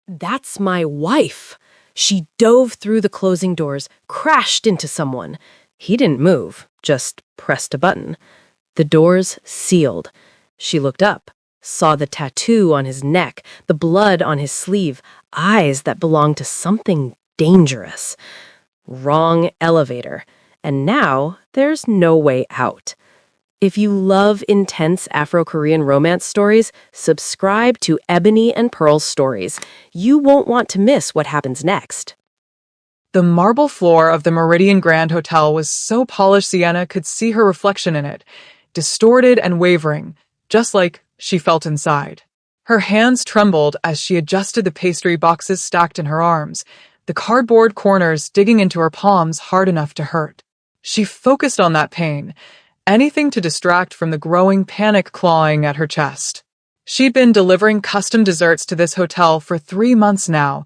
That's my wife. She dove through the closing doors, crashed into someone. He didn't move, just pressed a button. The doors sealed. She looked up, saw the tattoo on his neck, the blood on his sleeve, eyes that belonged to something dangerous. Wrong elevator. And now there's no way out. If you love intense Afro-Korean romance stories, subscribe to Ebony and Pearl's Stories. You won't want to miss what happens next. The marble floor of the Meridian Grand Hotel was so polished Sienna could see her reflection in it, distorted and wavering, just like she felt inside. Her hands trembled as she adjusted the pastry boxes stacked in her arms, the cardboard corners digging into her palms hard enough to hurt. She focused on that pain, anything to distract from the growing panic clawing at her chest. She'd been delivering custom desserts to this hotel for 3 months now,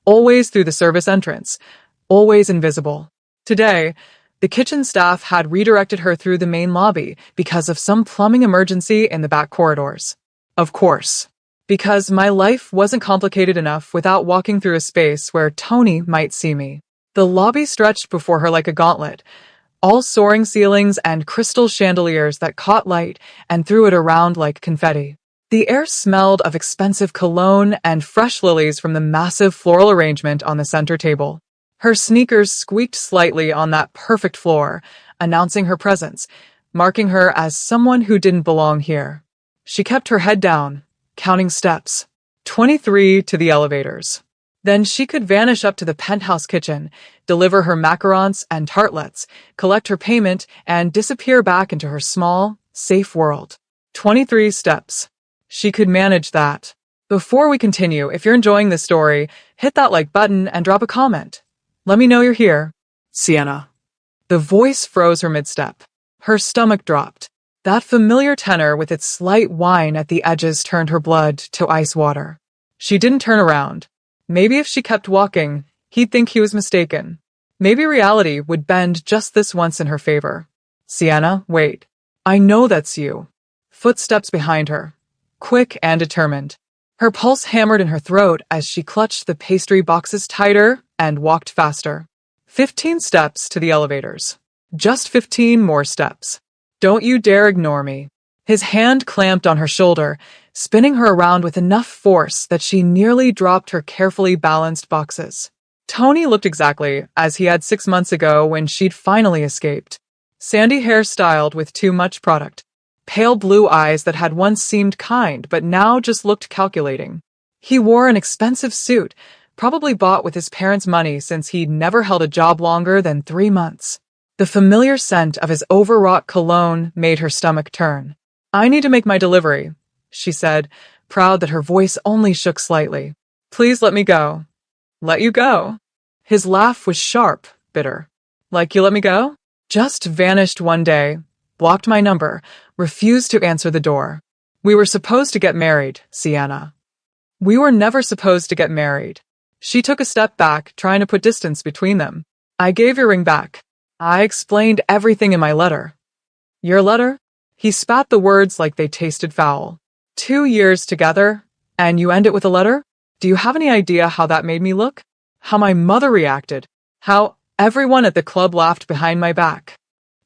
always through the service entrance, always invisible. Today, the kitchen staff had redirected her through the main lobby because of some plumbing emergency in the back corridors. Of course, because my life wasn't complicated enough without walking through a space where Tony might see me. The lobby stretched before her like a gauntlet, all soaring ceilings and crystal chandeliers that caught light and threw it around like confetti. The air smelled of expensive cologne and fresh lilies from the massive floral arrangement on the center table. Her sneakers squeaked slightly on that perfect floor, announcing her presence, marking her as someone who didn't belong here. She kept her head down, counting steps. 23 to the elevators. Then she could vanish up to the penthouse kitchen, deliver her macarons and tartlets, collect her payment, and disappear back into her small, safe world. 23 steps. She could manage that. Before we continue, if you're enjoying this story, hit that like button and drop a comment. Let me know you're here. Sienna. The voice froze her mid-step. Her stomach dropped. That familiar tenor with its slight whine at the edges turned her blood to ice water. She didn't turn around. Maybe if she kept walking, he'd think he was mistaken. Maybe reality would bend just this once in her favor. Sienna, wait. I know that's you. Footsteps behind her. Quick and determined. Her pulse hammered in her throat as she clutched the pastry boxes tighter and walked faster. 15 steps to the elevators. Just 15 more steps. Don't you dare ignore me. His hand clamped on her shoulder, spinning her around with enough force that she nearly dropped her carefully balanced boxes. Tony looked exactly as he had 6 months ago when she'd finally escaped. Sandy hair styled with too much product. Pale blue eyes that had once seemed kind but now just looked calculating. He wore an expensive suit, probably bought with his parents' money since he'd never held a job longer than 3 months. The familiar scent of his overwrought cologne made her stomach turn. I need to make my delivery, she said, proud that her voice only shook slightly. Please let me go. Let you go? His laugh was sharp, bitter. Like you let me go? Just vanished one day, blocked my number, refused to answer the door. We were supposed to get married, Sienna. We were never supposed to get married. She took a step back, trying to put distance between them. I gave your ring back. I explained everything in my letter. Your letter? He spat the words like they tasted foul. 2 years together, and you end it with a letter? Do you have any idea how that made me look? How my mother reacted? How everyone at the club laughed behind my back?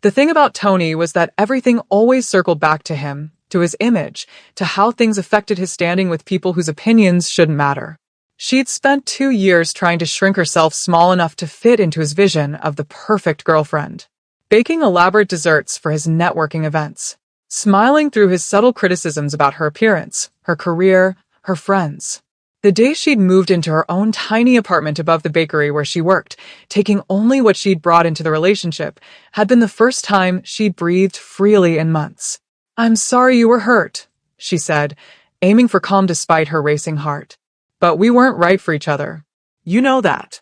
The thing about Tony was that everything always circled back to him, to his image, to how things affected his standing with people whose opinions shouldn't matter. She'd spent 2 years trying to shrink herself small enough to fit into his vision of the perfect girlfriend, baking elaborate desserts for his networking events, smiling through his subtle criticisms about her appearance, her career, her friends. The day she'd moved into her own tiny apartment above the bakery where she worked, taking only what she'd brought into the relationship, had been the first time she'd breathed freely in months. I'm sorry you were hurt, she said, aiming for calm despite her racing heart. But we weren't right for each other. You know that.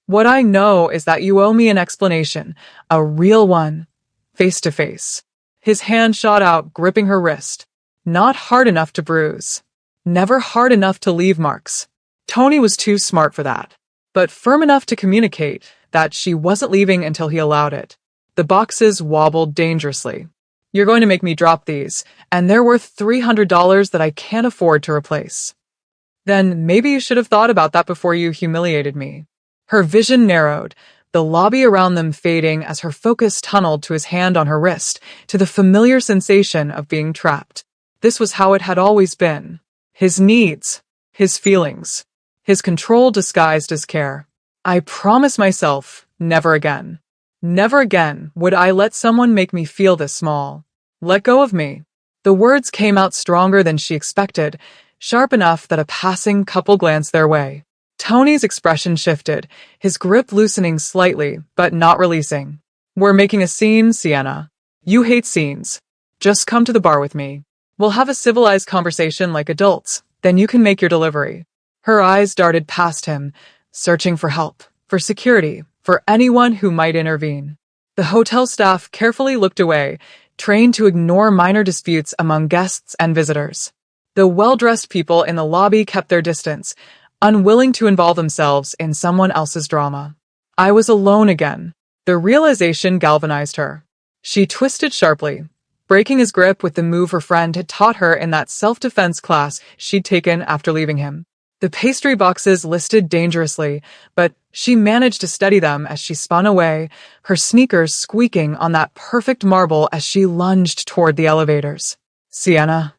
What I know is that you owe me an explanation, a real one, face to face. His hand shot out, gripping her wrist. Not hard enough to bruise. Never hard enough to leave marks. Tony was too smart for that. But firm enough to communicate that she wasn't leaving until he allowed it. The boxes wobbled dangerously. You're going to make me drop these, and they're worth $300 that I can't afford to replace. Then maybe you should have thought about that before you humiliated me. Her vision narrowed, the lobby around them fading as her focus tunneled to his hand on her wrist, to the familiar sensation of being trapped. This was how it had always been. His needs, his feelings, his control disguised as care. I promise myself, never again. Never again would I let someone make me feel this small. Let go of me. The words came out stronger than she expected, sharp enough that a passing couple glanced their way. Tony's expression shifted, his grip loosening slightly, but not releasing. We're making a scene, Sienna. You hate scenes. Just come to the bar with me. We'll have a civilized conversation like adults, then you can make your delivery. Her eyes darted past him, searching for help, for security, for anyone who might intervene. The hotel staff carefully looked away, trained to ignore minor disputes among guests and visitors. The well-dressed people in the lobby kept their distance, unwilling to involve themselves in someone else's drama. I was alone again. The realization galvanized her. She twisted sharply, breaking his grip with the move her friend had taught her in that self-defense class she'd taken after leaving him. The pastry boxes listed dangerously, but she managed to steady them as she spun away, her sneakers squeaking on that perfect marble as she lunged toward the elevators. Sienna.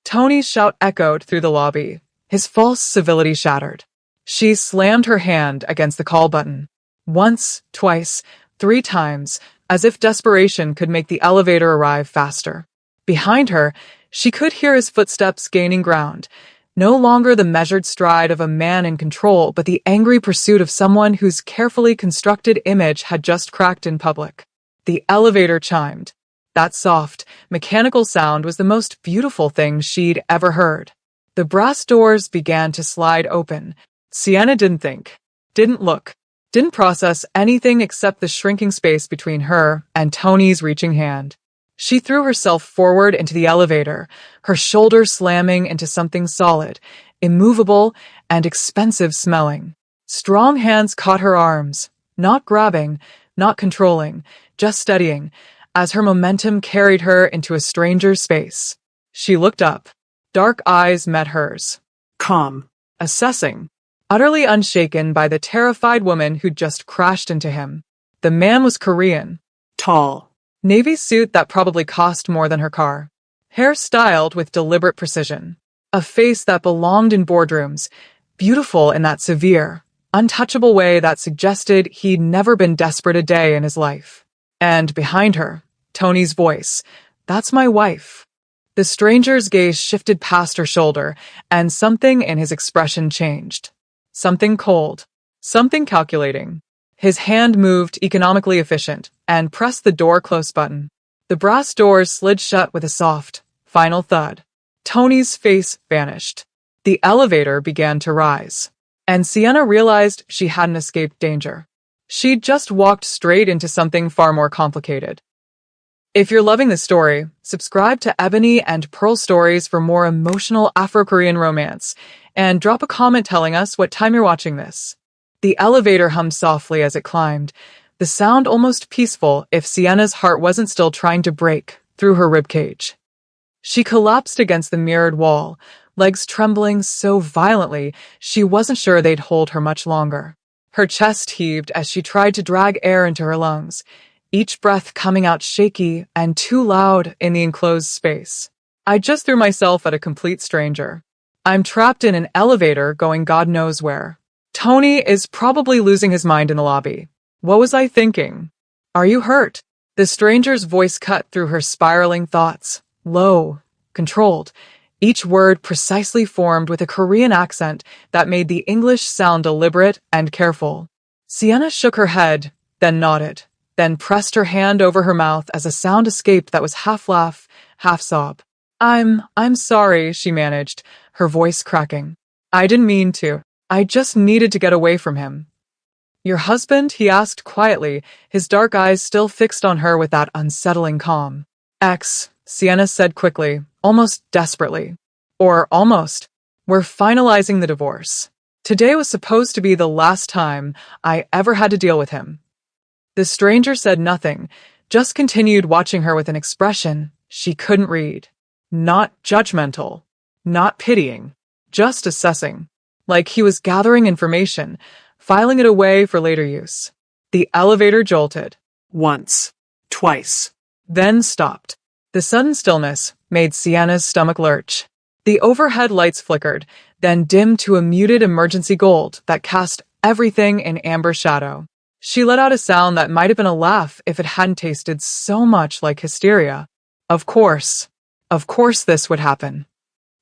Tony's shout echoed through the lobby, his false civility shattered. She slammed her hand against the call button. Once, twice, 3 times, as if desperation could make the elevator arrive faster. Behind her, she could hear his footsteps gaining ground, no longer the measured stride of a man in control, but the angry pursuit of someone whose carefully constructed image had just cracked in public. The elevator chimed. That soft, mechanical sound was the most beautiful thing she'd ever heard. The brass doors began to slide open. Sienna didn't think, didn't look, didn't process anything except the shrinking space between her and Tony's reaching hand. She threw herself forward into the elevator, her shoulder slamming into something solid, immovable, and expensive smelling. Strong hands caught her arms, not grabbing, not controlling, just steadying, as her momentum carried her into a stranger's space. She looked up. Dark eyes met hers. Calm. Assessing. Utterly unshaken by the terrified woman who'd just crashed into him. The man was Korean. Tall. Navy suit that probably cost more than her car. Hair styled with deliberate precision. A face that belonged in boardrooms, beautiful in that severe, untouchable way that suggested he'd never been desperate a day in his life. And behind her, Tony's voice. That's my wife. The stranger's gaze shifted past her shoulder, and something in his expression changed. Something cold. Something calculating. His hand moved, economically efficient, and pressed the door close button. The brass doors slid shut with a soft, final thud. Tony's face vanished. The elevator began to rise. And Sienna realized she hadn't escaped danger. She'd just walked straight into something far more complicated. If you're loving this story, subscribe to Ebony and Pearl Stories for more emotional Afro-Korean romance, and drop a comment telling us what time you're watching this. The elevator hummed softly as it climbed, the sound almost peaceful if Sienna's heart wasn't still trying to break through her ribcage. She collapsed against the mirrored wall, legs trembling so violently she wasn't sure they'd hold her much longer. Her chest heaved as she tried to drag air into her lungs, each breath coming out shaky and too loud in the enclosed space. I just threw myself at a complete stranger. I'm trapped in an elevator going God knows where. Tony is probably losing his mind in the lobby. What was I thinking? Are you hurt? The stranger's voice cut through her spiraling thoughts, low, controlled, each word precisely formed with a Korean accent that made the English sound deliberate and careful. Sienna shook her head, then nodded, then pressed her hand over her mouth as a sound escaped that was half laugh, half sob. I'm sorry, she managed, her voice cracking. I didn't mean to. I just needed to get away from him. Your husband? He asked quietly, his dark eyes still fixed on her with that unsettling calm. Ex, Sienna said quickly, almost desperately. Or almost. We're finalizing the divorce. Today was supposed to be the last time I ever had to deal with him. The stranger said nothing, just continued watching her with an expression she couldn't read. Not judgmental. Not pitying. just assessing, like he was gathering information, filing it away for later use. The elevator jolted. Once. Twice. Then stopped. The sudden stillness made Sienna's stomach lurch. The overhead lights flickered, then dimmed to a muted emergency gold that cast everything in amber shadow. She let out a sound that might have been a laugh if it hadn't tasted so much like hysteria. Of course this would happen.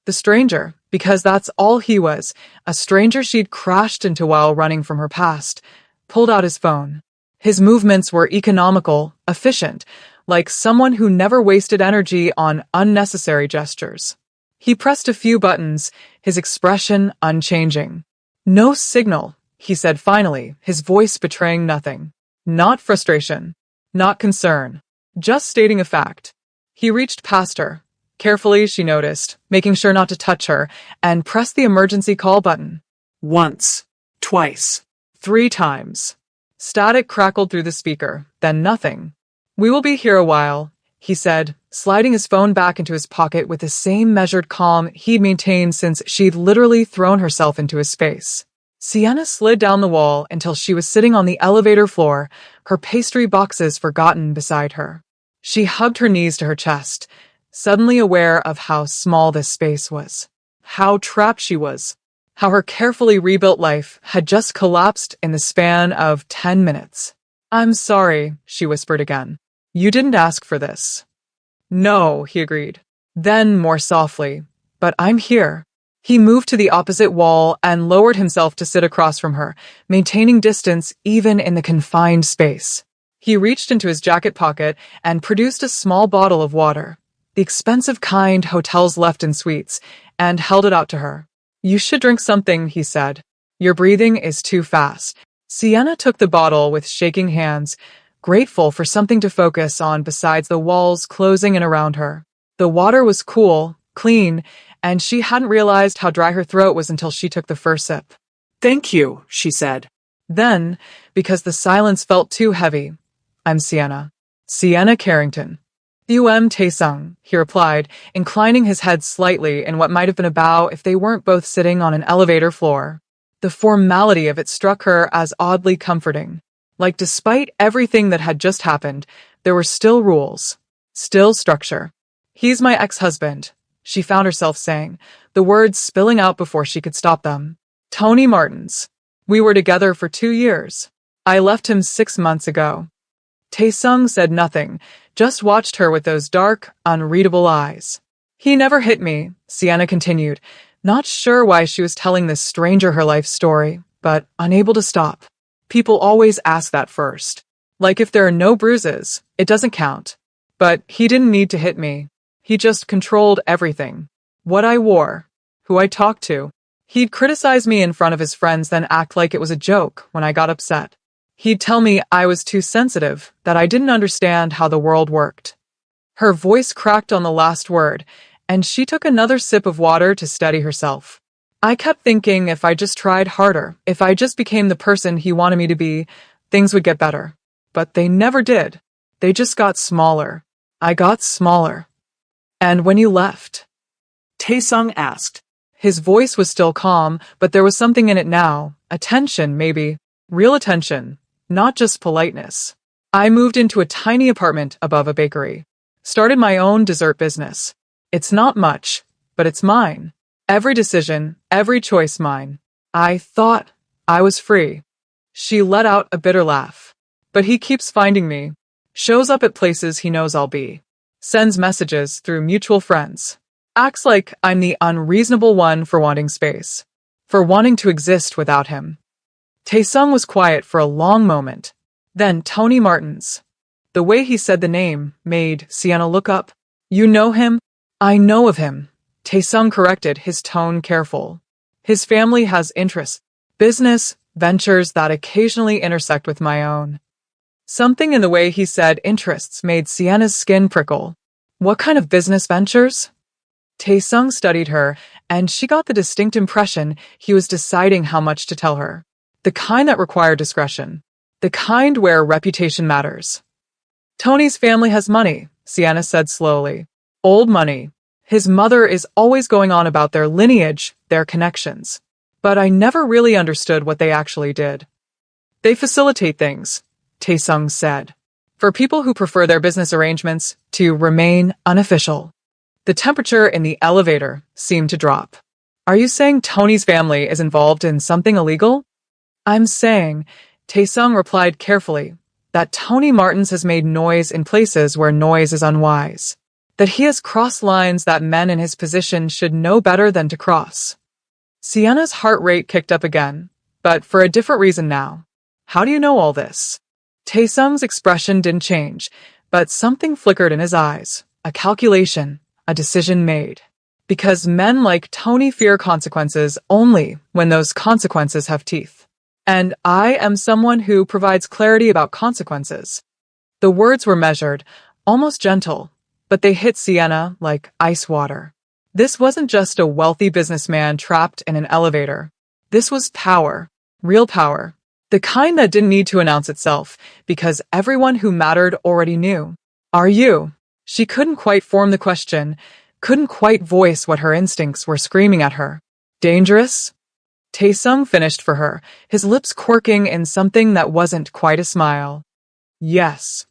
The stranger, because that's all he was, a stranger she'd crashed into while running from her past, pulled out his phone. His movements were economical, efficient, like someone who never wasted energy on unnecessary gestures. He pressed a few buttons, his expression unchanging. No signal, he said finally, his voice betraying nothing. Not frustration, not concern, just stating a fact. He reached past her. Carefully, she noticed, making sure not to touch her, and pressed the emergency call button. Once. Twice. 3 times. Static crackled through the speaker, then nothing. "We will be here a while," he said, sliding his phone back into his pocket with the same measured calm he'd maintained since she'd literally thrown herself into his space. Sienna slid down the wall until she was sitting on the elevator floor, her pastry boxes forgotten beside her. She hugged her knees to her chest, suddenly aware of how small this space was, how trapped she was, how her carefully rebuilt life had just collapsed in the span of 10 minutes. "I'm sorry," she whispered again. "You didn't ask for this." "No," he agreed. Then, more softly, "But I'm here." He moved to the opposite wall and lowered himself to sit across from her, maintaining distance even in the confined space. He reached into his jacket pocket and produced a small bottle of water, the expensive kind hotels left in suites, and held it out to her. "You should drink something," he said. "Your breathing is too fast." Sienna took the bottle with shaking hands, grateful for something to focus on besides the walls closing in around her. The water was cool, clean, and she hadn't realized how dry her throat was until she took the first sip. Thank you, she said. Then, because the silence felt too heavy, "I'm Sienna. Sienna Carrington." Tae-sung, he replied, inclining his head slightly in what might have been a bow if they weren't both sitting on an elevator floor. The formality of it struck her as oddly comforting. Like despite everything that had just happened, there were still rules, still structure. "He's my ex-husband," she found herself saying, the words spilling out before she could stop them. "Tony Martins. We were together for 2 years. I left him 6 months ago." Tae-sung said nothing, just watched her with those dark, unreadable eyes. "He never hit me," Sienna continued, not sure why she was telling this stranger her life story, but unable to stop. People always ask that first. Like if there are no bruises, it doesn't count. But he didn't need to hit me. He just controlled everything. What I wore, who I talked to. He'd criticize me in front of his friends, then act like it was a joke when I got upset. He'd tell me I was too sensitive, that I didn't understand how the world worked. Her voice cracked on the last word, and she took another sip of water to steady herself. "I kept thinking if I just tried harder, if I just became the person he wanted me to be, things would get better. But they never did. They just got smaller. I got smaller." "And when you left?" Tae-sung asked. His voice was still calm, but there was something in it now. Attention, maybe. Real attention. Not just politeness. "I moved into a tiny apartment above a bakery. Started my own dessert business. It's not much, but it's mine. Every decision, every choice mine. I thought I was free." She let out a bitter laugh. "But he keeps finding me. Shows up at places he knows I'll be. Sends messages through mutual friends. Acts like I'm the unreasonable one for wanting space. For wanting to exist without him." Tae-sung was quiet for a long moment. Then Tony Martins. The way he said the name made Sienna look up. "You know him?" "I know of him," Tae-sung corrected, his tone careful. "His family has interests, business, ventures that occasionally intersect with my own." Something in the way he said interests made Sienna's skin prickle. "What kind of business ventures?" Tae-sung studied her, and she got the distinct impression he was deciding how much to tell her. The kind that required discretion. The kind where reputation matters. "Tony's family has money," Sienna said slowly. "Old money. His mother is always going on about their lineage, their connections. But I never really understood what they actually did. They facilitate things, Taesung said, for people who prefer their business arrangements to remain unofficial. The temperature in the elevator seemed to drop. Are you saying Tony's family is involved in something illegal? I'm saying, Taesung replied carefully, that Tony Martins has made noise in places where noise is unwise. That he has crossed lines that men in his position should know better than to cross. Sienna's heart rate kicked up again, but for a different reason now. How do you know all this? Taesung's expression didn't change, but something flickered in his eyes. A calculation, a decision made. Because men like Tony fear consequences only when those consequences have teeth. And I am someone who provides clarity about consequences. The words were measured, almost gentle, but they hit Sienna like ice water. This wasn't just a wealthy businessman trapped in an elevator. This was power, real power, the kind that didn't need to announce itself because everyone who mattered already knew. Are you? She couldn't quite form the question, couldn't quite voice what her instincts were screaming at her. Dangerous? Taesung finished for her, his lips quirking in something that wasn't quite a smile. Yes.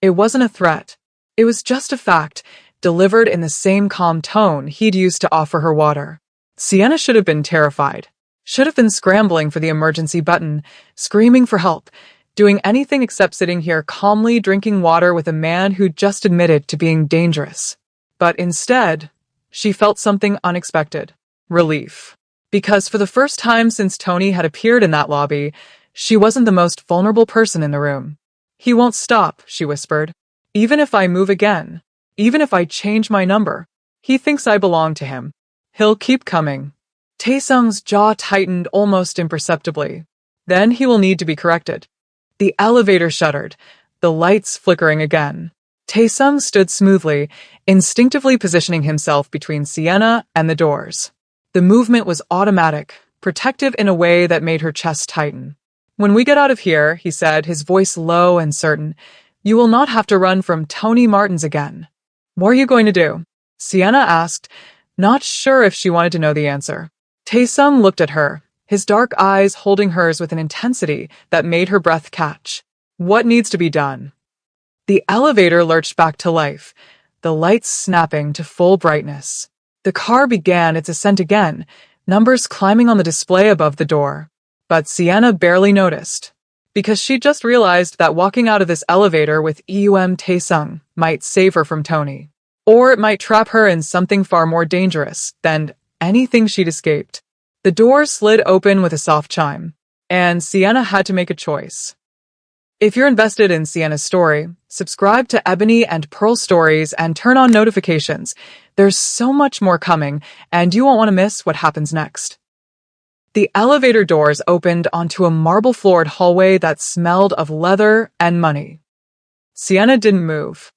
It wasn't a threat. It was just a fact, delivered in the same calm tone he'd used to offer her water. Sienna should have been terrified. Should have been scrambling for the emergency button, screaming for help, doing anything except sitting here calmly drinking water with a man who'd just admitted to being dangerous. But instead, she felt something unexpected. Relief. Because for the first time since Tony had appeared in that lobby, she wasn't the most vulnerable person in the room. He won't stop, she whispered. Even if I move again, even if I change my number, he thinks I belong to him. He'll keep coming. Taesung's jaw tightened almost imperceptibly. Then he will need to be corrected. The elevator shuddered, the lights flickering again. Taesung stood smoothly, instinctively positioning himself between Sienna and the doors. The movement was automatic, protective in a way that made her chest tighten. When we get out of here, he said, his voice low and certain, you will not have to run from Tony Martins again. What are you going to do? Sienna asked, not sure if she wanted to know the answer. Taesung looked at her, his dark eyes holding hers with an intensity that made her breath catch. What needs to be done? The elevator lurched back to life, the lights snapping to full brightness. The car began its ascent again, numbers climbing on the display above the door. But Sienna barely noticed, because she just realized that walking out of this elevator with Taesung might save her from Tony. Or it might trap her in something far more dangerous than anything she'd escaped. The door slid open with a soft chime, and Sienna had to make a choice. If you're invested in Sienna's story, subscribe to Ebony and Pearl Stories and turn on notifications. There's so much more coming, and you won't want to miss what happens next. The elevator doors opened onto a marble-floored hallway that smelled of leather and money. Sienna didn't move.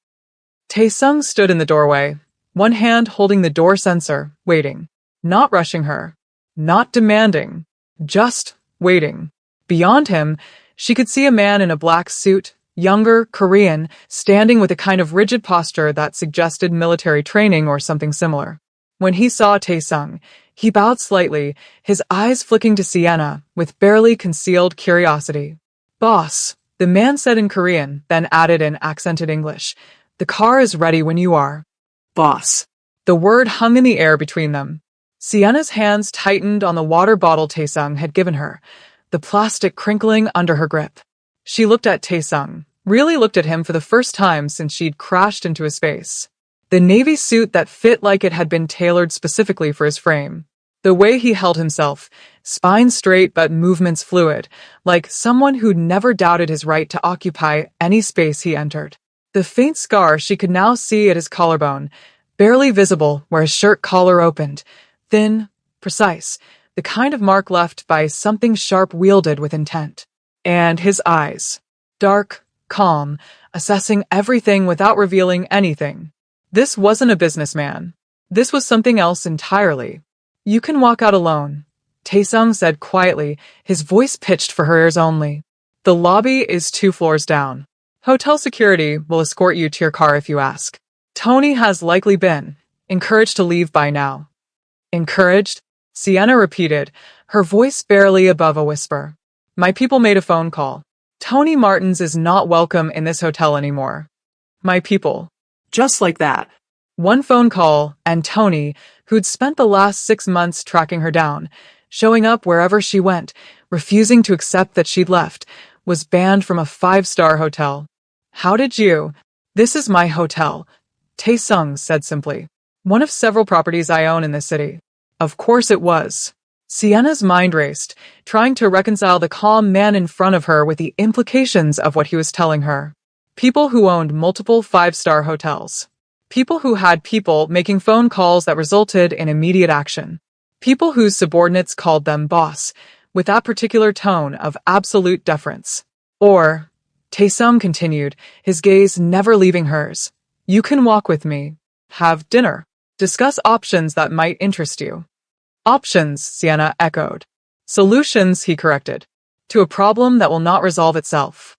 Taesung stood in the doorway, one hand holding the door sensor, waiting. Not rushing her. Not demanding. Just waiting. Beyond him, she could see a man in a black suit, younger, Korean, standing with a kind of rigid posture that suggested military training or something similar. When he saw Taesung, he bowed slightly, his eyes flicking to Sienna with barely concealed curiosity. Boss, the man said in Korean, then added in accented English, the car is ready when you are. Boss. The word hung in the air between them. Sienna's hands tightened on the water bottle Taesung had given her, the plastic crinkling under her grip. She looked at Taesung, really looked at him for the first time since she'd crashed into his face. The navy suit that fit like it had been tailored specifically for his frame. The way he held himself, spine straight but movements fluid, like someone who'd never doubted his right to occupy any space he entered. The faint scar she could now see at his collarbone, barely visible where his shirt collar opened, thin, precise, the kind of mark left by something sharp wielded with intent. And his eyes. Dark, calm, assessing everything without revealing anything. This wasn't a businessman. This was something else entirely. You can walk out alone, Taesung said quietly, his voice pitched for her ears only. The lobby is 2 floors down. Hotel security will escort you to your car if you ask. Tony has likely been, encouraged to leave by now. Encouraged? Sienna repeated, her voice barely above a whisper. My people made a phone call. Tony Martins is not welcome in this hotel anymore. My people. Just like that. One phone call, and Tony, who'd spent the last 6 months tracking her down, showing up wherever she went, refusing to accept that she'd left, was banned from a 5-star hotel. How did you? This is my hotel, Tae-sung said simply. One of several properties I own in this city. Of course it was. Sienna's mind raced, trying to reconcile the calm man in front of her with the implications of what he was telling her. People who owned multiple 5-star hotels. People who had people making phone calls that resulted in immediate action. People whose subordinates called them boss, with that particular tone of absolute deference. Or, Tae-sung continued, his gaze never leaving hers. You can walk with me. Have dinner. Discuss options that might interest you. Options, Sienna echoed. Solutions, he corrected. To a problem that will not resolve itself.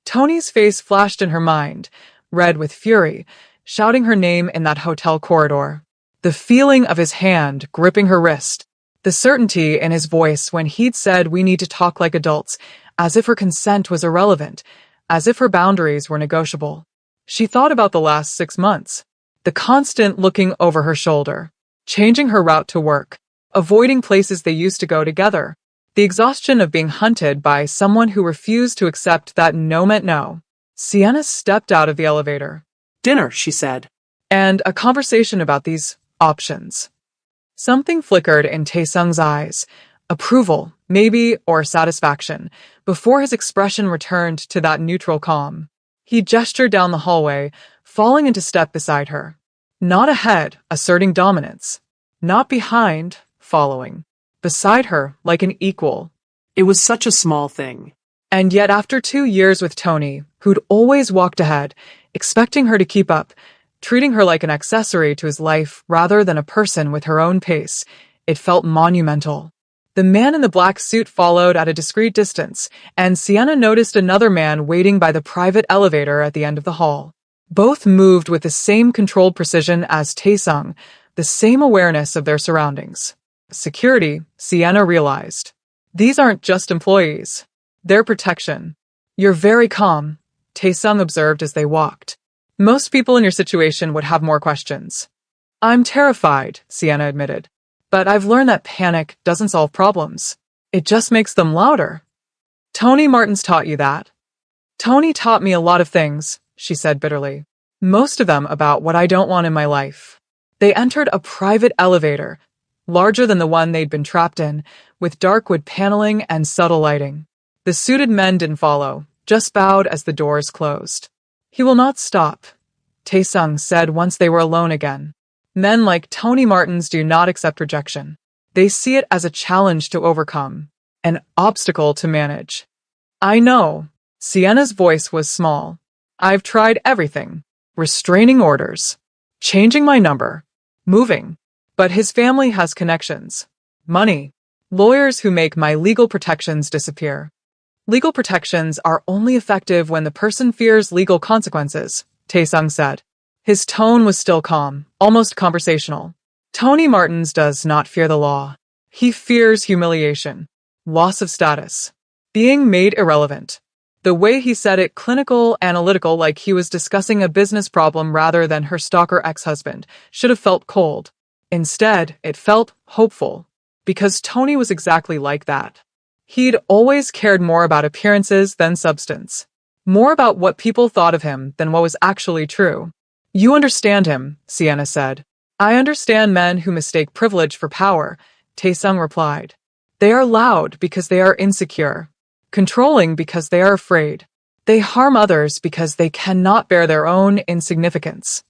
Tony's face flashed in her mind, red with fury, shouting her name in that hotel corridor. The feeling of his hand gripping her wrist. The certainty in his voice when he'd said we need to talk like adults, as if her consent was irrelevant, as if her boundaries were negotiable. She thought about the last 6 months. The constant looking over her shoulder. Changing her route to work. Avoiding places they used to go together. The exhaustion of being hunted by someone who refused to accept that no meant no. Sienna stepped out of the elevator. Dinner, she said. And a conversation about these options. Something flickered in Tae-sung's eyes. Approval, maybe, or satisfaction, before his expression returned to that neutral calm. He gestured down the hallway, falling into step beside her. Not ahead, asserting dominance. Not behind, following. Beside her, like an equal. It was such a small thing. And yet after 2 years with Tony, who'd always walked ahead, expecting her to keep up, treating her like an accessory to his life rather than a person with her own pace, it felt monumental. The man in the black suit followed at a discreet distance, and Sienna noticed another man waiting by the private elevator at the end of the hall. Both moved with the same controlled precision as Tae-sung, the same awareness of their surroundings. Security, Sienna realized. These aren't just employees. They're protection. You're very calm, Tae-sung observed as they walked. Most people in your situation would have more questions. I'm terrified, Sienna admitted. But I've learned that panic doesn't solve problems. It just makes them louder. Tony Martins taught you that. Tony taught me a lot of things, she said bitterly. Most of them about what I don't want in my life. They entered a private elevator, larger than the one they'd been trapped in, with dark wood paneling and subtle lighting. The suited men didn't follow, just bowed as the doors closed. He will not stop, Tae-sung said once they were alone again. Men like Tony Martins do not accept rejection. They see it as a challenge to overcome, an obstacle to manage. I know. Sienna's voice was small. I've tried everything. Restraining orders. Changing my number. Moving. But his family has connections. Money. Lawyers who make my legal protections disappear. Legal protections are only effective when the person fears legal consequences, Tae-sung said. His tone was still calm, almost conversational. Tony Martins does not fear the law. He fears humiliation, loss of status, being made irrelevant. The way he said it, clinical, analytical, like he was discussing a business problem rather than her stalker ex-husband, should have felt cold. Instead, it felt hopeful, because Tony was exactly like that. He'd always cared more about appearances than substance, more about what people thought of him than what was actually true. You understand him, Sienna said. I understand men who mistake privilege for power, Tae-sung replied. They are loud because they are insecure, controlling because they are afraid. They harm others because they cannot bear their own insignificance.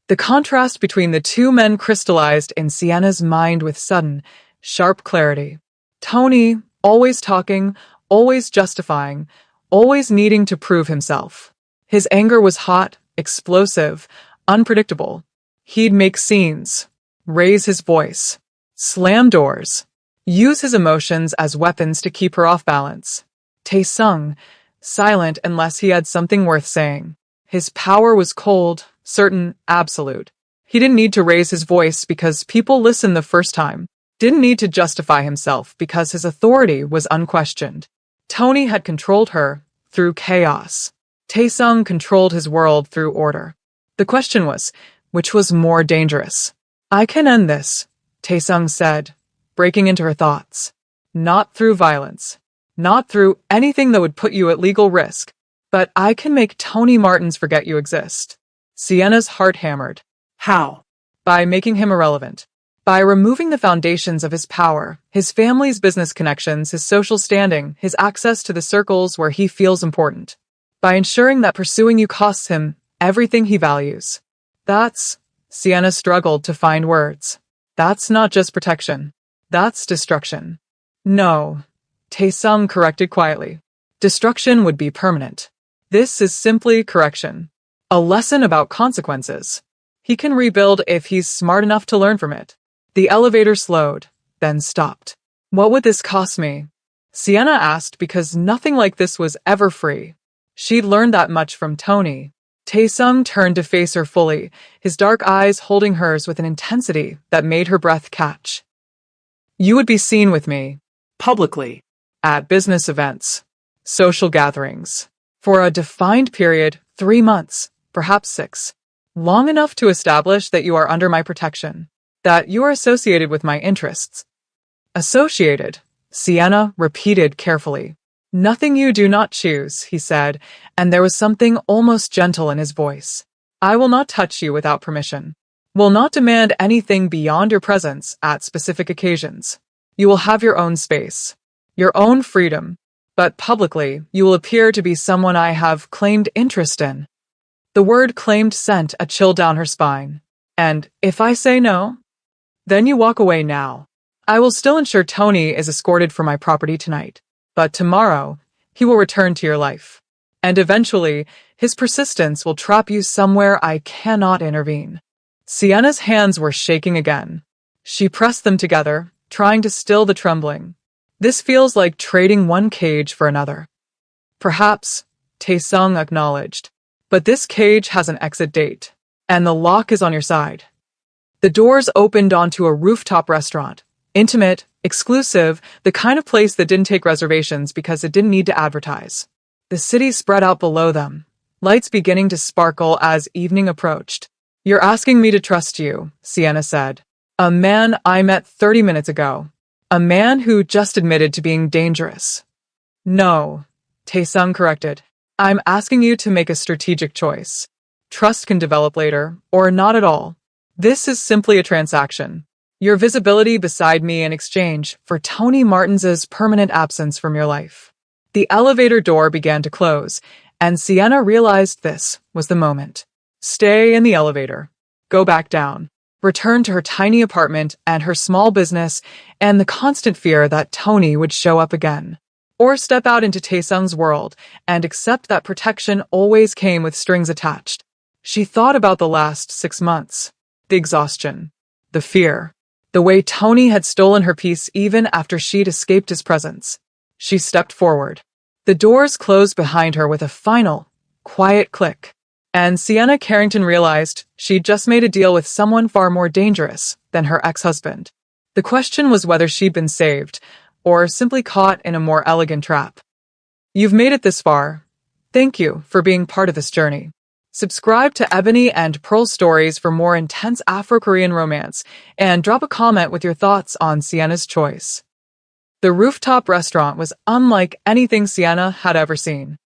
The contrast between the two men crystallized in Sienna's mind with sudden, sharp clarity. Tony, always talking, always justifying, always needing to prove himself. His anger was hot, explosive, unpredictable. He'd make scenes, raise his voice, slam doors, use his emotions as weapons to keep her off balance. Tae-sung, silent unless he had something worth saying. His power was cold, certain, absolute. He didn't need to raise his voice because people listened the first time. Didn't need to justify himself because his authority was unquestioned. Tony had controlled her through chaos. Taesung controlled his world through order. The question was, which was more dangerous? I can end this, Taesung said, breaking into her thoughts. Not through violence. Not through anything that would put you at legal risk. But I can make Tony Martins forget you exist. Sienna's heart hammered. How? By making him irrelevant. By removing the foundations of his power, his family's business connections, his social standing, his access to the circles where he feels important. By ensuring that pursuing you costs him everything he values. Sienna struggled to find words. That's not just protection. That's destruction. No, Taesung corrected quietly. Destruction would be permanent. This is simply correction. A lesson about consequences. He can rebuild if he's smart enough to learn from it. The elevator slowed, then stopped. What would this cost me? Sienna asked because nothing like this was ever free. She'd learned that much from Tony. Taesung turned to face her fully, his dark eyes holding hers with an intensity that made her breath catch. You would be seen with me. Publicly. At business events. Social gatherings. For a defined period, 3 months, perhaps 6. Long enough to establish that you are under my protection. That you are associated with my interests. Associated, Sienna repeated carefully. Nothing you do not choose, he said, and there was something almost gentle in his voice. I will not touch you without permission. Will not demand anything beyond your presence at specific occasions. You will have your own space, your own freedom, but publicly you will appear to be someone I have claimed interest in. The word claimed sent a chill down her spine. And if I say no, then you walk away now. I will still ensure Tony is escorted from my property tonight. But tomorrow, he will return to your life. And eventually, his persistence will trap you somewhere I cannot intervene. Sienna's hands were shaking again. She pressed them together, trying to still the trembling. This feels like trading one cage for another. Perhaps, Taesung acknowledged. But this cage has an exit date, and the lock is on your side. The doors opened onto a rooftop restaurant. Intimate, exclusive, the kind of place that didn't take reservations because it didn't need to advertise. The city spread out below them, lights beginning to sparkle as evening approached. You're asking me to trust you, Sienna said. A man I met 30 minutes ago. A man who just admitted to being dangerous. No, Taesung corrected. I'm asking you to make a strategic choice. Trust can develop later, or not at all. This is simply a transaction. Your visibility beside me in exchange for Tony Martins's permanent absence from your life. The elevator door began to close, and Sienna realized this was the moment. Stay in the elevator. Go back down. Return to her tiny apartment and her small business and the constant fear that Tony would show up again. Or step out into Taesung's world and accept that protection always came with strings attached. She thought about the last 6 months. The exhaustion. The fear. The way Tony had stolen her peace even after she'd escaped his presence. She stepped forward. The doors closed behind her with a final, quiet click. And Sienna Carrington realized she'd just made a deal with someone far more dangerous than her ex-husband. The question was whether she'd been saved, or simply caught in a more elegant trap. You've made it this far. Thank you for being part of this journey. Subscribe to Ebony and Pearl Stories for more intense Afro-Korean romance, and drop a comment with your thoughts on Sienna's choice. The rooftop restaurant was unlike anything Sienna had ever seen.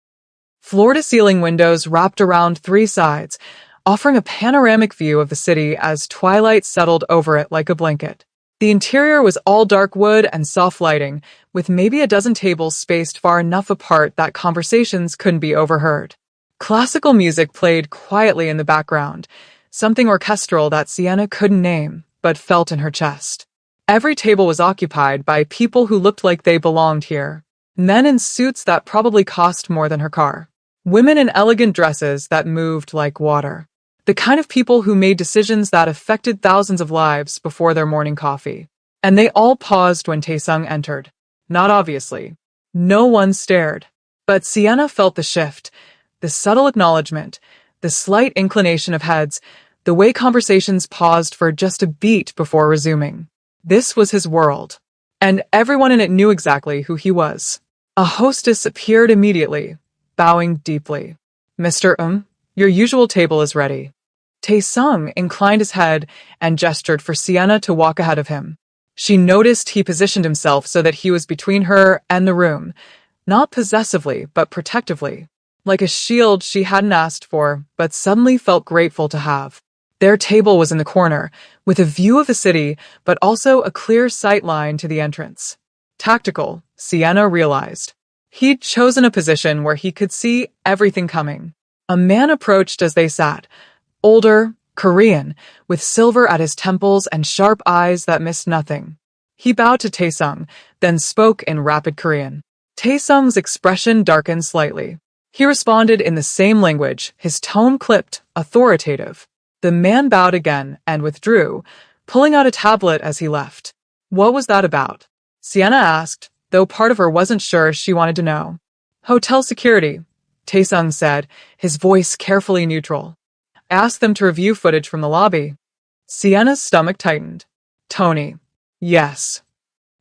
Floor-to-ceiling windows wrapped around 3 sides, offering a panoramic view of the city as twilight settled over it like a blanket. The interior was all dark wood and soft lighting, with maybe a dozen tables spaced far enough apart that conversations couldn't be overheard. Classical music played quietly in the background, something orchestral that Sienna couldn't name, but felt in her chest. Every table was occupied by people who looked like they belonged here. Men in suits that probably cost more than her car. Women in elegant dresses that moved like water. The kind of people who made decisions that affected thousands of lives before their morning coffee. And they all paused when Taesung entered. Not obviously. No one stared. But Sienna felt the shift, the subtle acknowledgement, the slight inclination of heads, the way conversations paused for just a beat before resuming. This was his world, and everyone in it knew exactly who he was. A hostess appeared immediately, bowing deeply. Mr. Your usual table is ready. Tae-sung inclined his head and gestured for Sienna to walk ahead of him. She noticed he positioned himself so that he was between her and the room, not possessively, but protectively, like a shield she hadn't asked for, but suddenly felt grateful to have. Their table was in the corner, with a view of the city, but also a clear sight line to the entrance. Tactical, Sienna realized. He'd chosen a position where he could see everything coming. A man approached as they sat, older, Korean, with silver at his temples and sharp eyes that missed nothing. He bowed to Tae-sung, then spoke in rapid Korean. Tae-sung's expression darkened slightly. He responded in the same language, his tone clipped, authoritative. The man bowed again and withdrew, pulling out a tablet as he left. What was that about? Sienna asked, though part of her wasn't sure she wanted to know. Hotel security, Tae-sung said, his voice carefully neutral. Ask them to review footage from the lobby. Sienna's stomach tightened. Tony. Yes.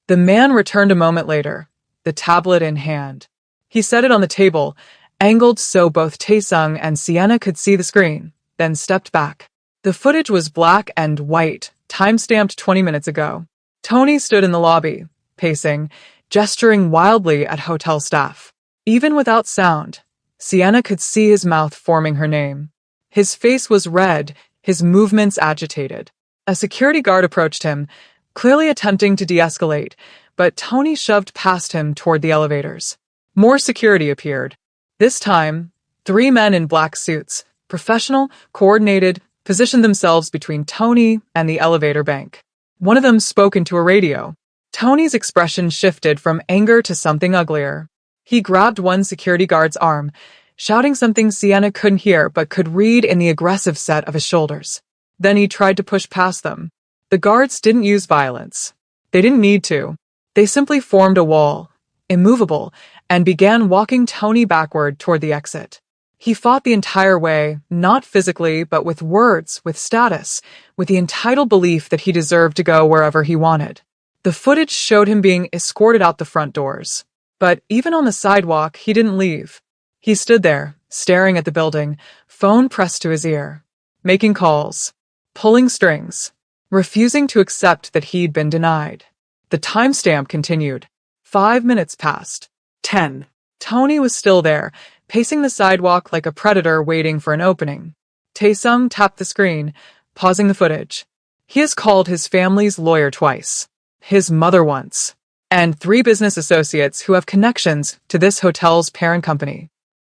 The man returned a moment later, the tablet in hand. He set it on the table, angled so both Tae-sung and Sienna could see the screen, then stepped back. The footage was black and white, time-stamped 20 minutes ago. Tony stood in the lobby, pacing, gesturing wildly at hotel staff. Even without sound, Sienna could see his mouth forming her name. His face was red, his movements agitated. A security guard approached him, clearly attempting to de-escalate, but Tony shoved past him toward the elevators. More security appeared. This time, 3 men in black suits, professional, coordinated, positioned themselves between Tony and the elevator bank. One of them spoke into a radio. Tony's expression shifted from anger to something uglier. He grabbed one security guard's arm, shouting something Sienna couldn't hear but could read in the aggressive set of his shoulders. Then he tried to push past them. The guards didn't use violence. They didn't need to. They simply formed a wall, immovable, and began walking Tony backward toward the exit. He fought the entire way, not physically, but with words, with status, with the entitled belief that he deserved to go wherever he wanted. The footage showed him being escorted out the front doors. But even on the sidewalk, he didn't leave. He stood there, staring at the building, phone pressed to his ear, making calls, pulling strings, refusing to accept that he'd been denied. The timestamp continued. 5 minutes passed. 10. Tony was still there, pacing the sidewalk like a predator waiting for an opening. Tae-sung tapped the screen, pausing the footage. He has called his family's lawyer twice, his mother once, and 3 business associates who have connections to this hotel's parent company.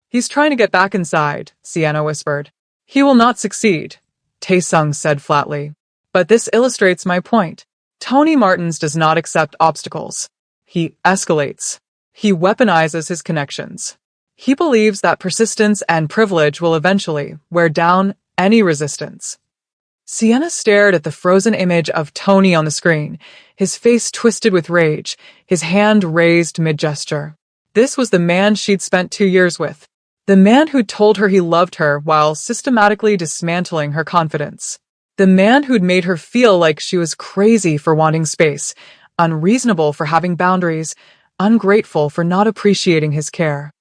He's trying to get back inside, Sienna whispered. He will not succeed, Tae-sung said flatly. But this illustrates my point. Tony Martins does not accept obstacles. He escalates. He weaponizes his connections. He believes that persistence and privilege will eventually wear down any resistance. Sienna stared at the frozen image of Tony on the screen, his face twisted with rage, his hand raised mid-gesture. This was the man she'd spent 2 years with. The man who'd told her he loved her while systematically dismantling her confidence. The man who'd made her feel like she was crazy for wanting space, unreasonable for having boundaries, ungrateful for not appreciating his care.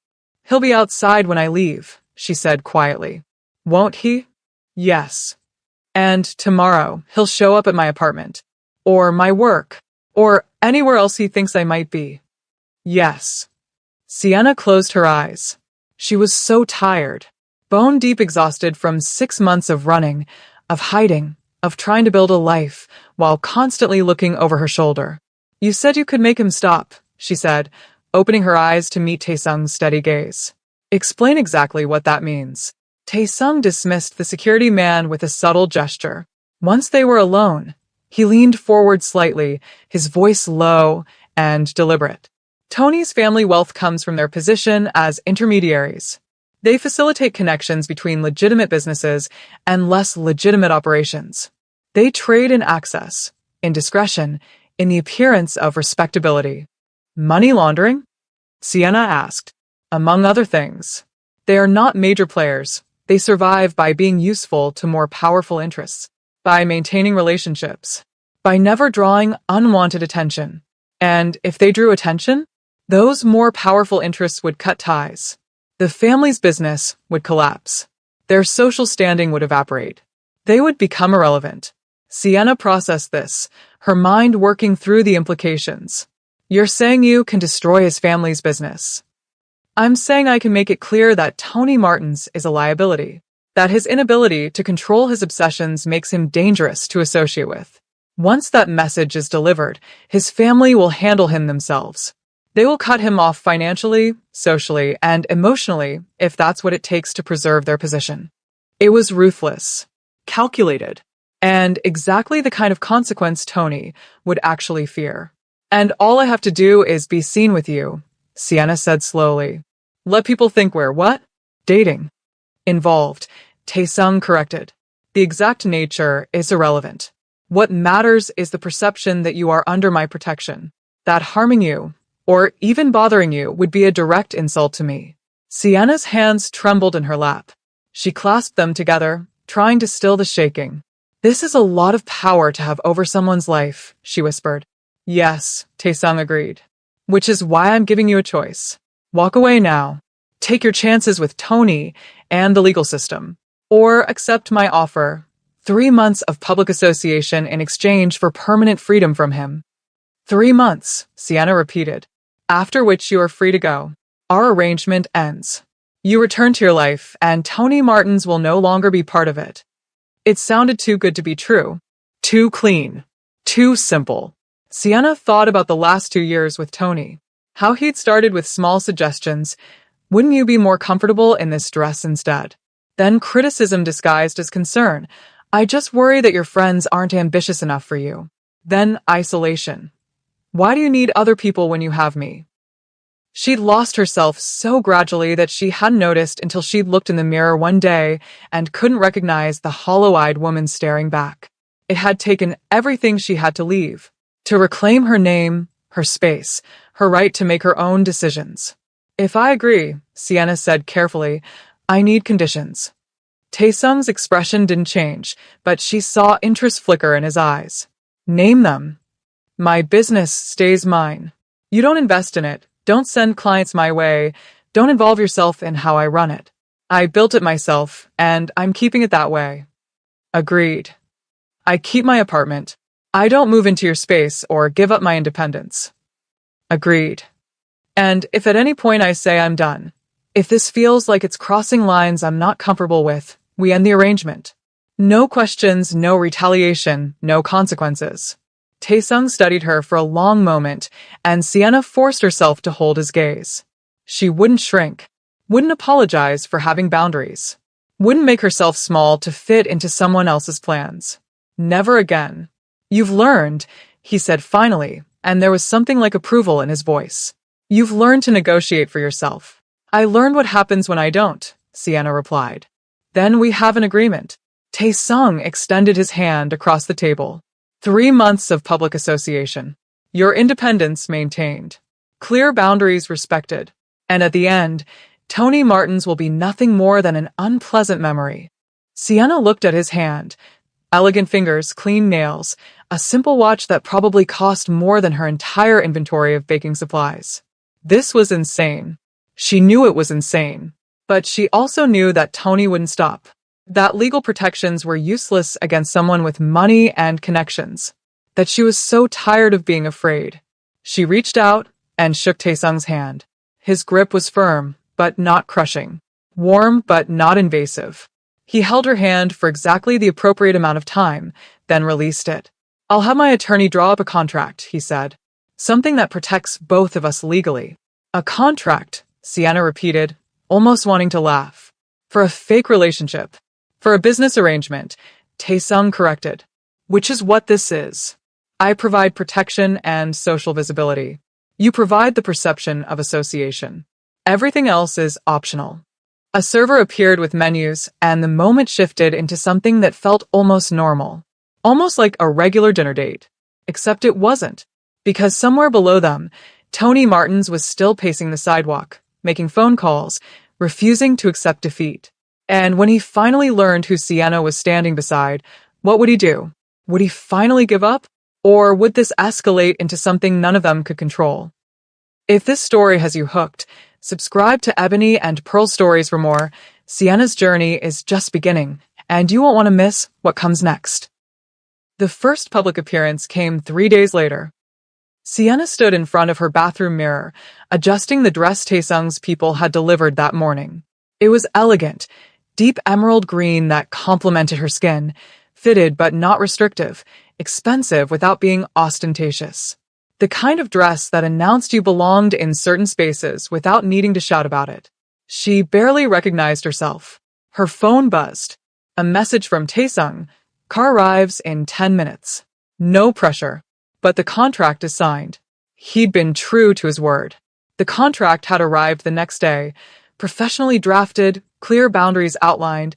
He'll be outside when I leave, she said quietly. Won't he? Yes. And tomorrow, he'll show up at my apartment. Or my work. Or anywhere else he thinks I might be. Yes. Sienna closed her eyes. She was so tired, bone-deep exhausted from 6 months of running, of hiding, of trying to build a life, while constantly looking over her shoulder. You said you could make him stop, she said, opening her eyes to meet Tae-sung's steady gaze. Explain exactly what that means. Tae-sung dismissed the security man with a subtle gesture. Once they were alone, he leaned forward slightly, his voice low and deliberate. Tony's family wealth comes from their position as intermediaries. They facilitate connections between legitimate businesses and less legitimate operations. They trade in access, in discretion, in the appearance of respectability. Money laundering? Sienna asked. Among other things. They are not major players, They survive by being useful to more powerful interests, by maintaining relationships, by never drawing unwanted attention. And if they drew attention, those more powerful interests would cut ties. The family's business would collapse. Their social standing would evaporate. They would become irrelevant. Sienna processed this, her mind working through the implications. You're saying you can destroy his family's business. I'm saying I can make it clear that Tony Martins is a liability, that his inability to control his obsessions makes him dangerous to associate with. Once that message is delivered, his family will handle him themselves. They will cut him off financially, socially, and emotionally if that's what it takes to preserve their position. It was ruthless, calculated, and exactly the kind of consequence Tony would actually fear. And all I have to do is be seen with you, Sienna said slowly. Let people think we're what? Dating. Involved, Taesung corrected. The exact nature is irrelevant. What matters is the perception that you are under my protection, that harming you, or even bothering you, would be a direct insult to me. Sienna's hands trembled in her lap. She clasped them together, trying to still the shaking. This is a lot of power to have over someone's life, she whispered. Yes, Taesung agreed. Which is why I'm giving you a choice. Walk away now. Take your chances with Tony and the legal system. Or accept my offer. 3 months of public association in exchange for permanent freedom from him. 3 months, Sienna repeated. After which you are free to go. Our arrangement ends. You return to your life, and Tony Martins will no longer be part of it. It sounded too good to be true. Too clean. Too simple. Sienna thought about the last 2 years with Tony. How he'd started with small suggestions. Wouldn't you be more comfortable in this dress instead? Then criticism disguised as concern. I just worry that your friends aren't ambitious enough for you. Then isolation. Why do you need other people when you have me? She'd lost herself so gradually that she hadn't noticed until she'd looked in the mirror one day and couldn't recognize the hollow-eyed woman staring back. It had taken everything she had to leave, to reclaim her name, her space, her right to make her own decisions. If I agree, Sienna said carefully, I need conditions. Taesung's expression didn't change, but she saw interest flicker in his eyes. Name them. My business stays mine. You don't invest in it. Don't send clients my way. Don't involve yourself in how I run it. I built it myself, and I'm keeping it that way. Agreed. I keep my apartment. I don't move into your space or give up my independence. Agreed. And if at any point I say I'm done, if this feels like it's crossing lines I'm not comfortable with, we end the arrangement. No questions, no retaliation, no consequences. Taesung studied her for a long moment, and Sienna forced herself to hold his gaze. She wouldn't shrink, wouldn't apologize for having boundaries, wouldn't make herself small to fit into someone else's plans. Never again. You've learned, he said finally, and there was something like approval in his voice. You've learned to negotiate for yourself. I learned what happens when I don't, Sienna replied. Then we have an agreement. Taesung extended his hand across the table. 3 months of public association. Your independence maintained. Clear boundaries respected. And at the end, Tony Martins will be nothing more than an unpleasant memory. Sienna looked at his hand. Elegant fingers, clean nails, a simple watch that probably cost more than her entire inventory of baking supplies. This was insane. She knew it was insane. But she also knew that Tony wouldn't stop. That legal protections were useless against someone with money and connections. That she was so tired of being afraid. She reached out and shook Taesung's hand. His grip was firm, but not crushing. Warm, but not invasive. He held her hand for exactly the appropriate amount of time, then released it. I'll have my attorney draw up a contract, he said. Something that protects both of us legally. A contract, Sienna repeated, almost wanting to laugh. For a fake relationship. For a business arrangement, Taesung corrected. Which is what this is. I provide protection and social visibility. You provide the perception of association. Everything else is optional. A server appeared with menus, and the moment shifted into something that felt almost normal. Almost like a regular dinner date. Except it wasn't. Because somewhere below them, Tony Martins was still pacing the sidewalk, making phone calls, refusing to accept defeat. And when he finally learned who Sienna was standing beside, what would he do? Would he finally give up? Or would this escalate into something none of them could control? If this story has you hooked, subscribe to Ebony and Pearl Stories for more. Sienna's journey is just beginning, and you won't want to miss what comes next. The first public appearance came 3 days later. Sienna stood in front of her bathroom mirror, adjusting the dress Taesung's people had delivered that morning. It was elegant, deep emerald green that complemented her skin, fitted but not restrictive, expensive without being ostentatious. The kind of dress that announced you belonged in certain spaces without needing to shout about it. She barely recognized herself. Her phone buzzed. A message from Taesung. Car arrives in 10 minutes. No pressure. But the contract is signed. He'd been true to his word. The contract had arrived the next day, professionally drafted, clear boundaries outlined,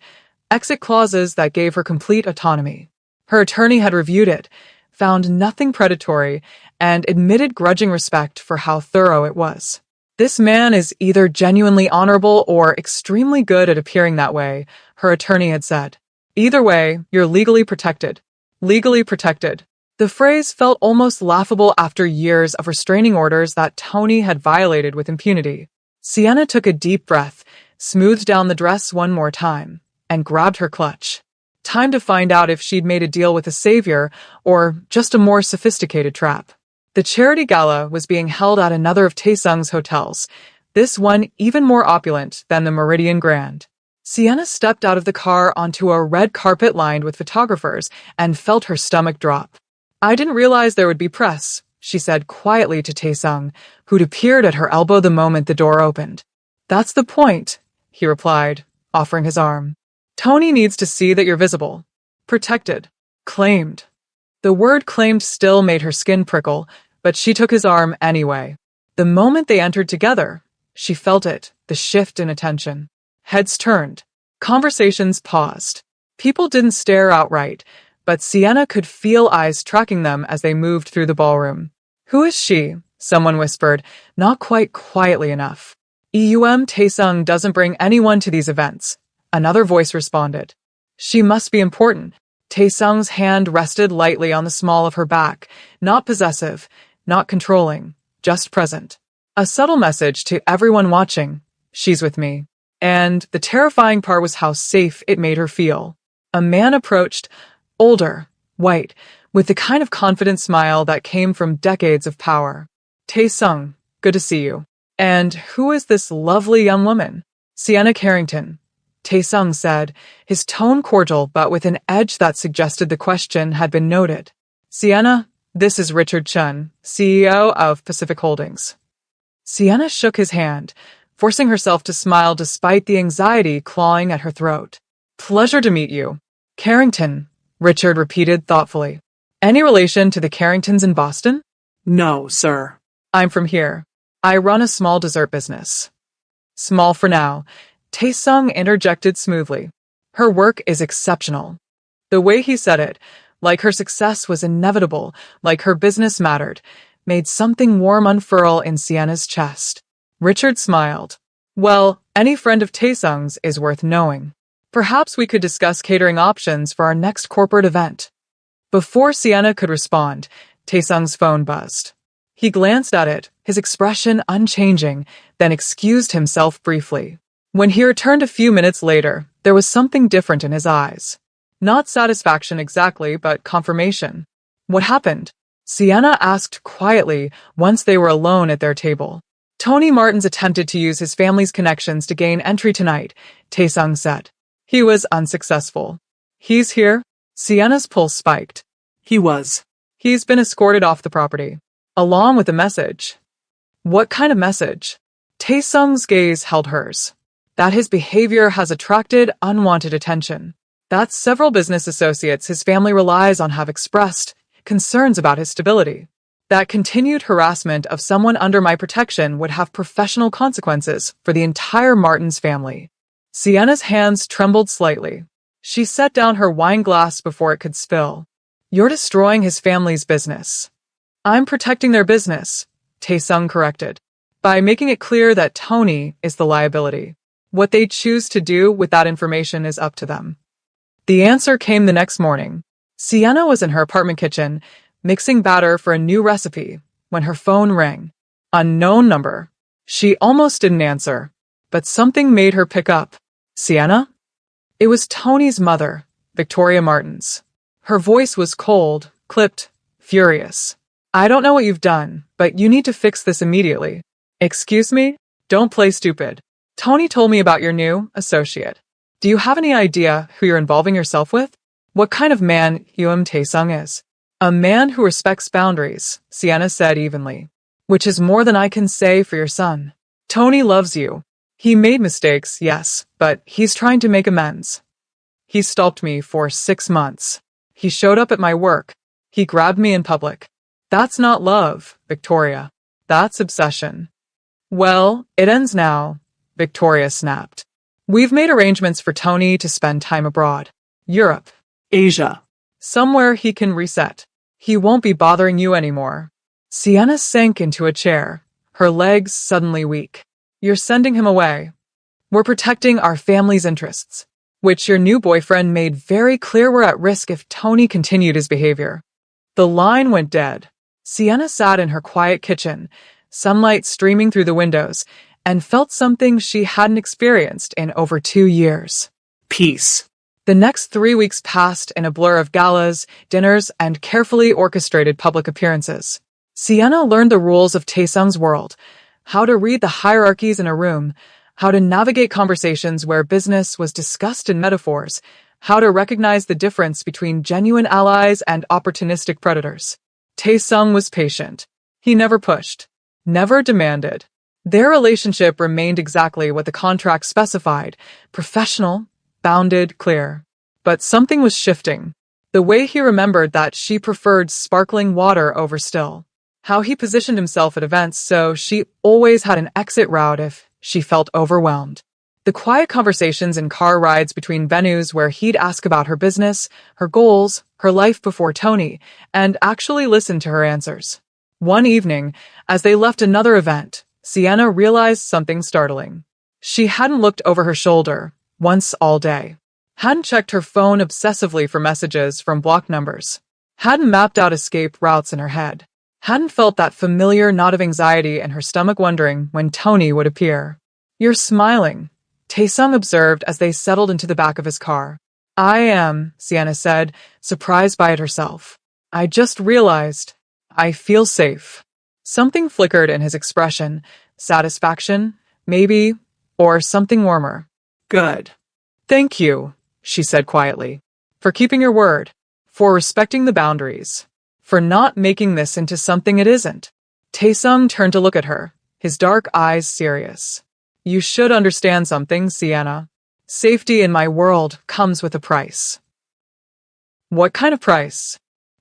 exit clauses that gave her complete autonomy. Her attorney had reviewed it, found nothing predatory, and admitted grudging respect for how thorough it was. This man is either genuinely honorable or extremely good at appearing that way, her attorney had said. Either way, you're legally protected. Legally protected. The phrase felt almost laughable after years of restraining orders that Tony had violated with impunity. Sienna took a deep breath, smoothed down the dress one more time, and grabbed her clutch. Time to find out if she'd made a deal with a savior or just a more sophisticated trap. The charity gala was being held at another of Taesung's hotels, this one even more opulent than the Meridian Grand. Sienna stepped out of the car onto a red carpet lined with photographers and felt her stomach drop. I didn't realize there would be press, she said quietly to Taesung, who'd appeared at her elbow the moment the door opened. That's the point, he replied, offering his arm. Tony needs to see that you're visible. Protected. Claimed. The word claimed still made her skin prickle, but she took his arm anyway. The moment they entered together, she felt it, the shift in attention. Heads turned. Conversations paused. People didn't stare outright, but Sienna could feel eyes tracking them as they moved through the ballroom. Who is she? Someone whispered, not quite quietly enough. Taesung doesn't bring anyone to these events. Another voice responded. She must be important. Taesung's hand rested lightly on the small of her back, not possessive, not controlling, just present. A subtle message to everyone watching. She's with me. And the terrifying part was how safe it made her feel. A man approached, older, white, with the kind of confident smile that came from decades of power. Taesung, good to see you. And who is this lovely young woman? Sienna Carrington. Taesung said, his tone cordial but with an edge that suggested the question had been noted. Sienna, this is Richard Chun, CEO of Pacific Holdings. Sienna shook his hand, forcing herself to smile despite the anxiety clawing at her throat. Pleasure to meet you. Carrington, Richard repeated thoughtfully. Any relation to the Carringtons in Boston? No, sir. I'm from here. I run a small dessert business. Small for now. Taesung interjected smoothly. Her work is exceptional. The way he said it, like her success was inevitable, like her business mattered, made something warm unfurl in Sienna's chest. Richard smiled. Well, any friend of Taesung's is worth knowing. Perhaps we could discuss catering options for our next corporate event. Before Sienna could respond, Taesung's phone buzzed. He glanced at it, his expression unchanging, then excused himself briefly. When he returned a few minutes later, there was something different in his eyes. Not satisfaction exactly, but confirmation. What happened? Sienna asked quietly once they were alone at their table. Tony Martins attempted to use his family's connections to gain entry tonight, Taesung said. He was unsuccessful. He's here? Sienna's pulse spiked. He was. He's been escorted off the property, along with a message. What kind of message? Taesung's gaze held hers. That his behavior has attracted unwanted attention. That several business associates his family relies on have expressed concerns about his stability. That continued harassment of someone under my protection would have professional consequences for the entire Martins family. Sienna's hands trembled slightly. She set down her wine glass before it could spill. You're destroying his family's business. I'm protecting their business, Taesung corrected, by making it clear that Tony is the liability. What they choose to do with that information is up to them. The answer came the next morning. Sienna was in her apartment kitchen, mixing batter for a new recipe, when her phone rang. Unknown number. She almost didn't answer, but something made her pick up. Sienna? It was Tony's mother, Victoria Martins. Her voice was cold, clipped, furious. I don't know what you've done, but you need to fix this immediately. Excuse me? Don't play stupid. Tony told me about your new associate. Do you have any idea who you're involving yourself with? What kind of man Tae-sung is? A man who respects boundaries, Sienna said evenly. Which is more than I can say for your son. Tony loves you. He made mistakes, yes, but he's trying to make amends. He stalked me for 6 months. He showed up at my work. He grabbed me in public. That's not love, Victoria. That's obsession. Well, it ends now, Victoria snapped. We've made arrangements for Tony to spend time abroad. Europe. Asia. Somewhere he can reset. He won't be bothering you anymore. Sienna sank into a chair, her legs suddenly weak. You're sending him away. We're protecting our family's interests, which your new boyfriend made very clear were at risk if Tony continued his behavior. The line went dead. Sienna sat in her quiet kitchen, sunlight streaming through the windows, and felt something she hadn't experienced in over 2 years. Peace. The next 3 weeks passed in a blur of galas, dinners, and carefully orchestrated public appearances. Sienna learned the rules of Tae-sung's world, how to read the hierarchies in a room, how to navigate conversations where business was discussed in metaphors, how to recognize the difference between genuine allies and opportunistic predators. Tae-sung was patient. He never pushed, never demanded. Their relationship remained exactly what the contract specified, professional, bounded, clear. But something was shifting. The way he remembered that she preferred sparkling water over still. How he positioned himself at events so she always had an exit route if she felt overwhelmed. The quiet conversations and car rides between venues where he'd ask about her business, her goals, her life before Tony, and actually listen to her answers. One evening, as they left another event, Sienna realized something startling. She hadn't looked over her shoulder once all day. Hadn't checked her phone obsessively for messages from blocked numbers. Hadn't mapped out escape routes in her head. Hadn't felt that familiar knot of anxiety in her stomach wondering when Tony would appear. You're smiling, Tae-sung observed as they settled into the back of his car. I am, Sienna said, surprised by it herself. I just realized. I feel safe. Something flickered in his expression. Satisfaction, maybe, or something warmer. Good. Thank you, she said quietly, for keeping your word, for respecting the boundaries, for not making this into something it isn't. Tae-sung turned to look at her, his dark eyes serious. You should understand something, Sienna. Safety in my world comes with a price. What kind of price?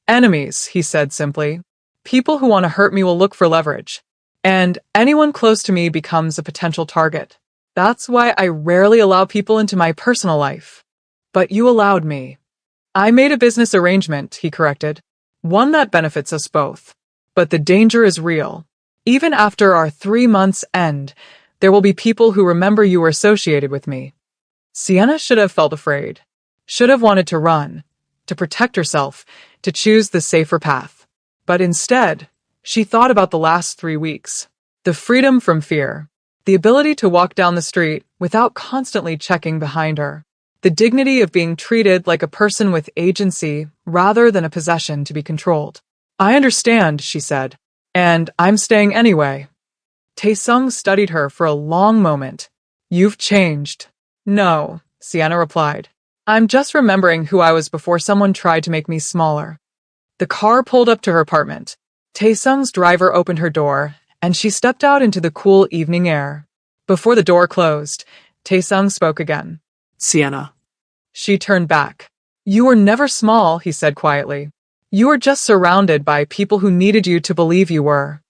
Enemies, he said simply. People who want to hurt me will look for leverage, and anyone close to me becomes a potential target. That's why I rarely allow people into my personal life. But you allowed me. I made a business arrangement, he corrected. One that benefits us both. But the danger is real. Even after our 3 months end, there will be people who remember you were associated with me. Sienna should have felt afraid. Should have wanted to run, to protect herself, to choose the safer path. But instead, she thought about the last 3 weeks. The freedom from fear. The ability to walk down the street without constantly checking behind her. The dignity of being treated like a person with agency rather than a possession to be controlled. I understand, she said. And I'm staying anyway. Tae-sung studied her for a long moment. You've changed. No, Sienna replied. I'm just remembering who I was before someone tried to make me smaller. The car pulled up to her apartment. Tae-sung's driver opened her door, and she stepped out into the cool evening air. Before the door closed, Tae-sung spoke again. Sienna. She turned back. You were never small, he said quietly. You were just surrounded by people who needed you to believe you were.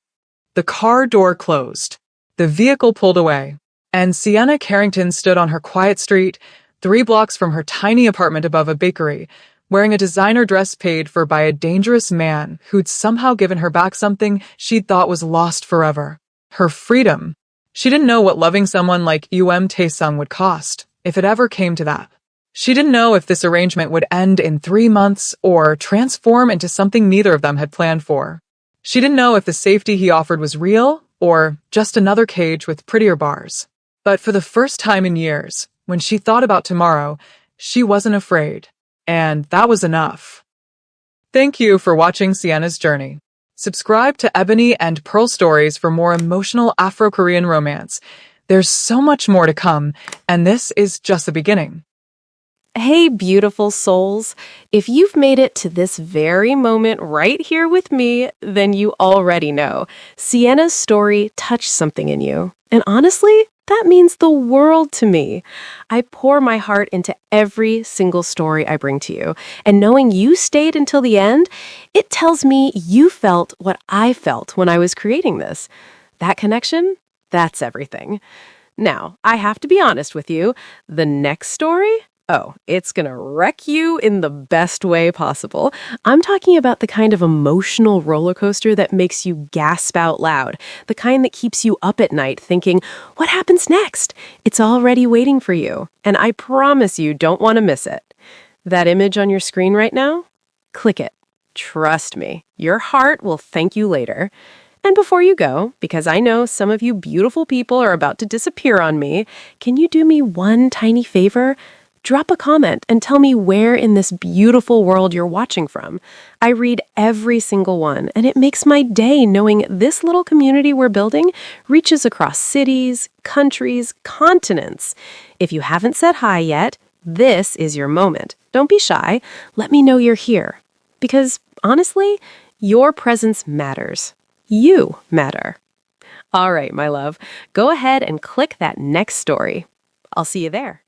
The car door closed. The vehicle pulled away, and Sienna Carrington stood on her quiet street, 3 blocks from her tiny apartment above a bakery, wearing a designer dress paid for by a dangerous man who'd somehow given her back something she'd thought was lost forever. Her freedom. She didn't know what loving someone like Taesung would cost, if it ever came to that. She didn't know if this arrangement would end in 3 months or transform into something neither of them had planned for. She didn't know if the safety he offered was real or just another cage with prettier bars. But for the first time in years, when she thought about tomorrow, she wasn't afraid. And that was enough. Thank you for watching Sienna's journey. Subscribe to Ebony and Pearl Stories for more emotional Afro-Korean romance. There's so much more to come, and this is just the beginning. Hey, beautiful souls. If you've made it to this very moment right here with me, then you already know. Sienna's story touched something in you. And honestly, that means the world to me. I pour my heart into every single story I bring to you. And knowing you stayed until the end, it tells me you felt what I felt when I was creating this. That connection, that's everything. Now, I have to be honest with you. The next story? Oh, it's gonna wreck you in the best way possible. I'm talking about the kind of emotional roller coaster that makes you gasp out loud, the kind that keeps you up at night thinking, what happens next? It's already waiting for you, and I promise you don't want to miss it. That image on your screen right now? Click it. Trust me, your heart will thank you later. And before you go, because I know some of you beautiful people are about to disappear on me, can you do me one tiny favor? Drop a comment and tell me where in this beautiful world you're watching from. I read every single one, and it makes my day knowing this little community we're building reaches across cities, countries, continents. If you haven't said hi yet, this is your moment. Don't be shy. Let me know you're here. Because, honestly, your presence matters. You matter. All right, my love. Go ahead and click that next story. I'll see you there.